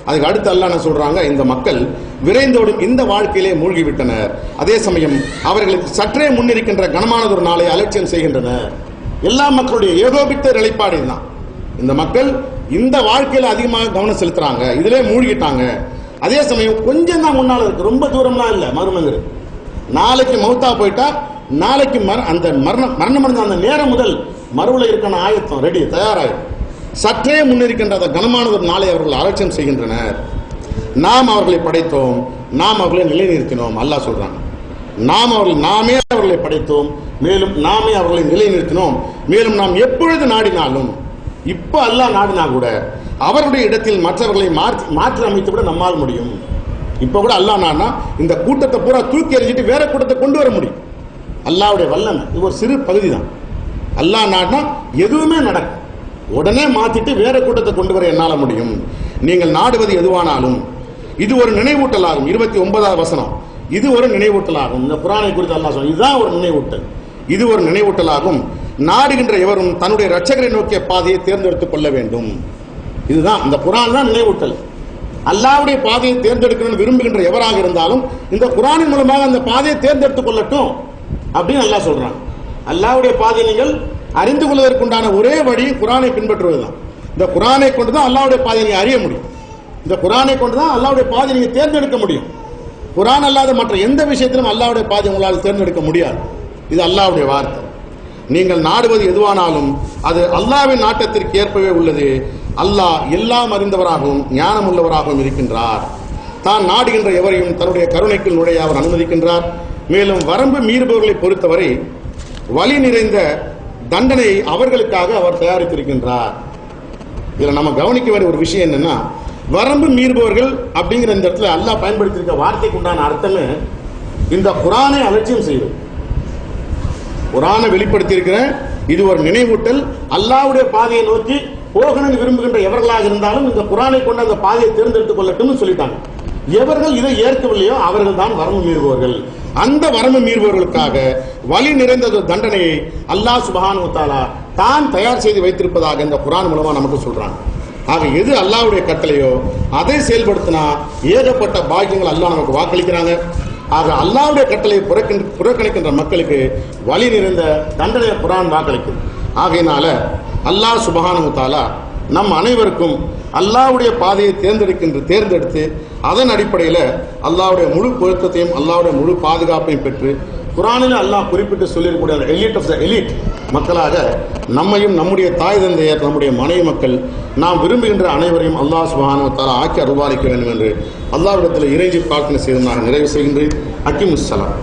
அதுக்கு அடுத்து அல்லாஹ் என்ன சொல்றாங்க, இந்த மக்கள் விரைந்தோடும் இந்த வாழ்க்கையிலே மூழ்கி விட்டனர். அதே சமயம் அவர்களுக்கு சற்றே முன்னிருக்கின்ற கனமானதொரு நாளை அலட்சியம் செய்கின்றனர். எல்லா மக்களுடைய ஏகோபித்த நிலைப்பாடு தான். இந்த மக்கள் இந்த வாழ்க்கையில அதிகமாக கவனம் செலுத்துறாங்க, இதிலே மூழ்கிட்டாங்க. அதே சமயம் கொஞ்சம் தான் முன்னால இருக்கு, ரொம்ப தூரம்லாம் இல்ல. மறுமங்கிறது நாளைக்கு மௌத்தா போயிட்டா நாளைக்கு அந்த மரணம் அடைந்த அந்த நேரம் முதல் மறுவுல இருக்கான ஆயத்தம் ரெடி, தயாராகும். சற்றே முன்னிருக்கின்ற அந்த கனமானதொரு நாளை அவர்கள் அலட்சியம் செய்கின்றனர். நாம் அவர்களை படைத்தோம், நாம் அவர்களை நிலைநிறுத்தினோம். அல்லாஹ் சொல்றாங்க, நாமே அவர்களை படைத்தோம், மேலும் நாமே அவர்களை நிலைநிறுத்தினோம். மேலும் நாம் எப்பொழுது நாடினாலும், இப்ப அல்லாஹ் நாடினா கூட அவருடைய இடத்தில் மற்றவர்களை மாற்றி அமைத்து விட நம்மால் முடியும். இப்ப கூட அல்லாஹ் நாடினா இந்த கூட்டத்தை பூரா தூக்கி எறிஞ்சிட்டு வேற கூட்டத்தை கொண்டு வர முடியும். அல்லாஹ்வுடைய வல்லமை இது ஒரு சிறு பகுதி தான். அல்லாஹ் நாடினா எதுவுமே நடக்கும், உடனே மாத்திட்டு வேற கூட்டத்தை கொண்டு வர என்னால முடியும். நீங்கள் நாடுவது எதுவானாலும் இது ஒரு நினைவூட்டலாகும். 29வது வசனம், இது ஒரு நினைவூட்டலாகும். இந்த குர்ஆனை குறித்து அல்லாஹ் சொல்றான், இதுதான் ஒரு நினைவூட்டல், இது ஒரு நினைவூட்டலாகும். நாடுகின்ற எவரும் தன்னுடைய இரட்சகரை நோக்கிய பாதையை தேர்ந்தெடுத்துக் கொள்ள வேண்டும். இதுதான் இந்த குர்ஆன் தான் நினைவூட்டல். அல்லாஹ்வுடைய பாதையை தேர்ந்தெடுக்கணும்னு விரும்புகின்ற எவராக இருந்தாலும் இந்த குர்ஆனின் மூலமாக அந்த பாதையை தேர்ந்தெடுத்துக் கொள்ளட்டும் அப்படின்னு அல்லாஹ் சொல்றான். அல்லாஹ்வுடைய பாதையை நீங்கள் அறிந்து கொள்வதற்குண்டான ஒரே வழி குர்ஆனை பின்பற்றுவதுதான். இந்த குர்ஆனை கொண்டுதான் அல்லாஹ்வுடைய பாதையை நீங்க அறிய முடியும். இந்த குர்ஆனை கொண்டுதான் அல்லாஹ்வுடைய பாதையை நீங்க தேர்ந்தெடுக்க முடியும். குர்ஆன் அல்லாத மற்ற எந்த விஷயத்திலும் அல்லாஹ்வுடைய பாதையை உங்களால் தேர்ந்தெடுக்க முடியாது. இது அல்லாஹ்வுடைய வார்த்தை. நீங்கள் நாடுவது எதுவானாலும் அது அல்லாஹ்வின் நாட்டத்திற்கு ஏற்பவே உள்ளது. அல்லாஹ் எல்லாம் அறிந்தவராகவும் ஞானம் உள்ளவராகவும் இருக்கின்றார். தான் நாடுகின்ற எவரையும் தன்னுடைய கருணைக்குள் நுழைய அவர் அனுமதிக்கின்றார். மேலும் வரம்பு மீறுபவர்களை பொறுத்தவரை வலி நிறைந்த தண்டனையை அவர்களுக்காக அவர் தயாரித்திருக்கின்றார். இதுல நம்ம கவனிக்க வேண்டிய ஒரு விஷயம் என்னன்னா, வரம்பு மீறுபவர்கள் அப்படிங்கிற இந்த இடத்துல அல்லாஹ் பயன்படுத்தியிருக்க வார்த்தைக்கு உண்டான அர்த்தமே இந்த குர்ஆனை அலட்சியம் செய்வது. குர்ஆனை வெளிப்படுத்தி இருக்கிறேன். இது ஒரு நினைவூட்டல். அல்லாஹ்வுடைய பாதையை நோக்கி போகணும்னு விரும்புகின்ற எவர்களாக இருந்தாலும் இந்த குர்ஆனை கொண்டு அந்த பாதையை தேர்ந்தெடுத்துக் கொள்ளட்டும்னு சொல்லிட்டாங்க. எவர்கள் இதை ஏற்கவில்லையோ அவர்கள் தான் வரம்பு மீறுபவர்கள். அந்த வரம்பு மீறுபவர்களுக்காக வலி நிறைந்த தண்டனையை அல்லாஹ் சுப்ஹானஹு வ தஆலா தான் தயார் செய்து வைத்திருப்பதாக இந்த குர்ஆன் மூலமா நமக்கு சொல்றாங்க. ஆக எது அல்லாஹ்வுடைய கட்டளையோ அதை செயல்படுத்தினா ஏகப்பட்ட பாக்கியங்கள் அல்லாஹ் நமக்கு வாக்களிக்கிறாங்க. ஆக அல்லாஹ்வுடைய கட்டளையை புறக்கணிக்கின்ற மக்களுக்கு வலி நிறைந்த தண்டனையை குர்ஆன் வாக்களிக்கும். ஆகையினால அல்லாஹ் சுப்ஹானஹு வ தஆலா நம் அனைவருக்கும் அல்லாஹ்வுடைய பாதையை தேர்ந்தெடுத்து அதன் அடிப்படையில் அல்லாஹ்வுடைய முழு பொருத்தத்தையும் அல்லாஹ்வுடைய முழு பாதுகாப்பையும் பெற்று குர்ஆனில் அல்லாஹ் குறிப்பிட்டு சொல்லியிருக்கக்கூடிய எலிட் ஆஃப் த எலிட் மக்களாக நம்மையும் நம்முடைய தாய் தந்தையர் நம்முடைய மனைவி மக்கள் நாம் விரும்புகின்ற அனைவரையும் அல்லாஹ் சுப்ஹானஹு வ தஆலா ஆக்கி அருள்பாலிக்க வேண்டும் என்று அல்லாஹ்விடத்தில் இறைஞ்சி பிரார்த்தனை செய்து நான் நிறைவு செய்கின்றேன். அக்கிமுஸ்ஸலாம்.